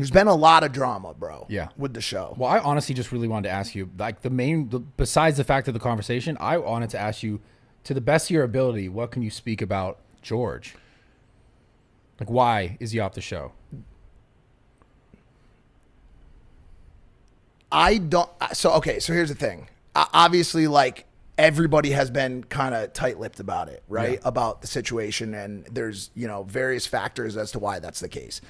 There's been a lot of drama, bro. Yeah. With the show. Well, I honestly just really wanted to ask you, like besides the fact of the conversation, I wanted to ask you, to the best of your ability, what can you speak about George? Like, why is he off the show? So here's the thing. Obviously, like, everybody has been kind of tight-lipped about it, right? Yeah. About the situation, and there's, various factors as to why that's the case.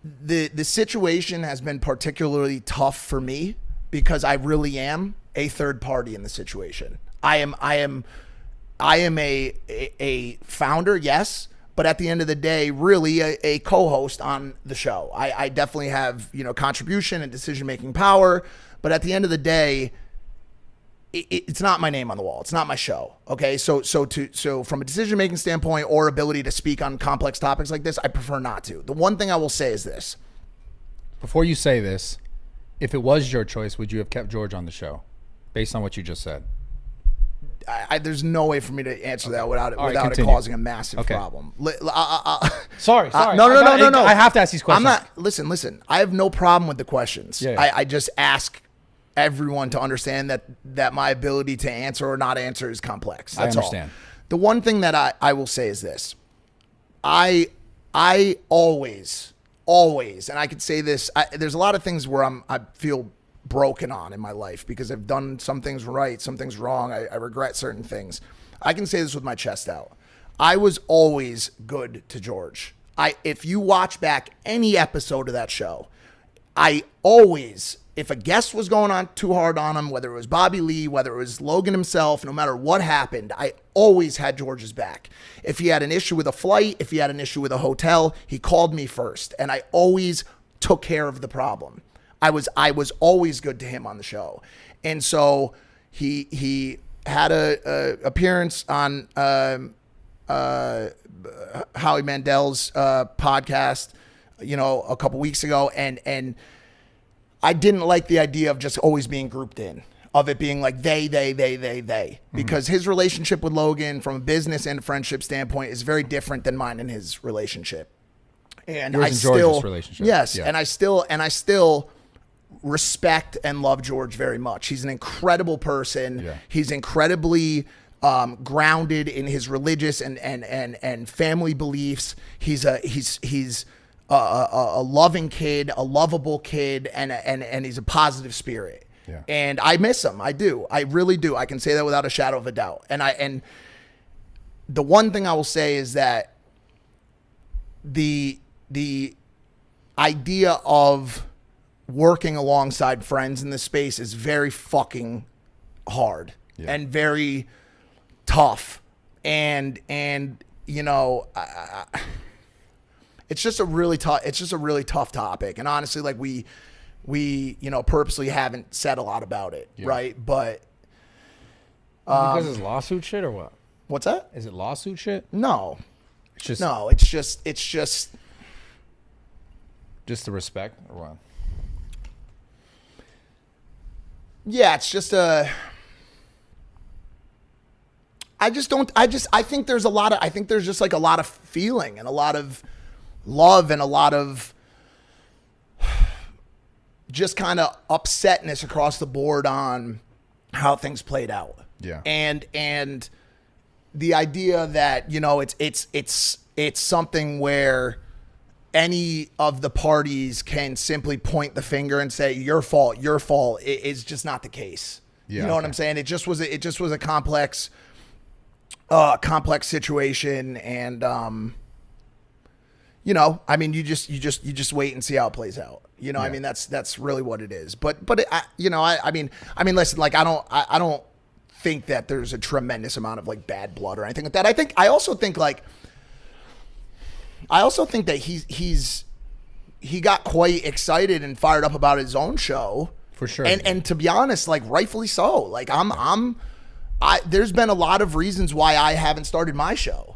The situation has been particularly tough for me because I really am a third party in the situation. I am a founder, yes, but at the end of the day, really a co-host on the show. I definitely have, contribution and decision-making power, but at the end of the day, it's not my name on the wall. It's not my show. Okay. So from a decision-making standpoint or ability to speak on complex topics like this, I prefer not to. The one thing I will say is this. Before you say this, if it was your choice, would you have kept George on the show based on what you just said? There's no way for me to answer that without it causing a massive problem. Sorry. No. I have to ask these questions. Listen. I have no problem with the questions. Yeah. I just ask everyone to understand that my ability to answer or not answer is complex. That's I understand. all. The one thing that I will say is this. I always, and I could say this, there's a lot of things where I feel broken on in my life because I've done some things right, some things wrong. I regret certain things. I can say this with my chest out. I was always good to George. If you watch back any episode of that show, I always, if a guest was going on too hard on him, whether it was Bobby Lee, whether it was Logan himself, no matter what happened, I always had George's back. If he had an issue with a flight, if he had an issue with a hotel, he called me first, and I always took care of the problem. I was always good to him on the show. And so he had a appearance on Howie Mandel's podcast, a couple weeks ago, and I didn't like the idea of just always being grouped in, of it being like they, because his relationship with Logan from a business and friendship standpoint is very different than mine and his relationship. And Yours and George's relationship. Yes, yeah. and I still respect and love George very much. He's an incredible person. Yeah. He's incredibly grounded in his religious and family beliefs. He's a loving kid, a lovable kid, and he's a positive spirit. Yeah. And I miss him. I do. I really do. I can say that without a shadow of a doubt. And the one thing I will say is that the idea of working alongside friends in this space is very fucking hard and very tough. And it's just a really tough topic. And honestly, like we purposely haven't said a lot about it. Yeah. Right. But because it's lawsuit shit or what? What's that? Is it lawsuit shit? No. It's just the respect or what? Yeah, it's just I think there's just like a lot of feeling and a lot of love and a lot of just kind of upsetness across the board on how things played out. Yeah. And the idea that, it's something where any of the parties can simply point the finger and say, your fault is just not the case. Yeah, you know what I'm saying? It just was a complex situation. And, you just wait and see how it plays out. Yeah. I mean, that's really what it is. But listen, like, I don't think that there's a tremendous amount of like bad blood or anything like that. I also think that he got quite excited and fired up about his own show. For sure. And to be honest, like, rightfully so. Like, there's been a lot of reasons why I haven't started my show.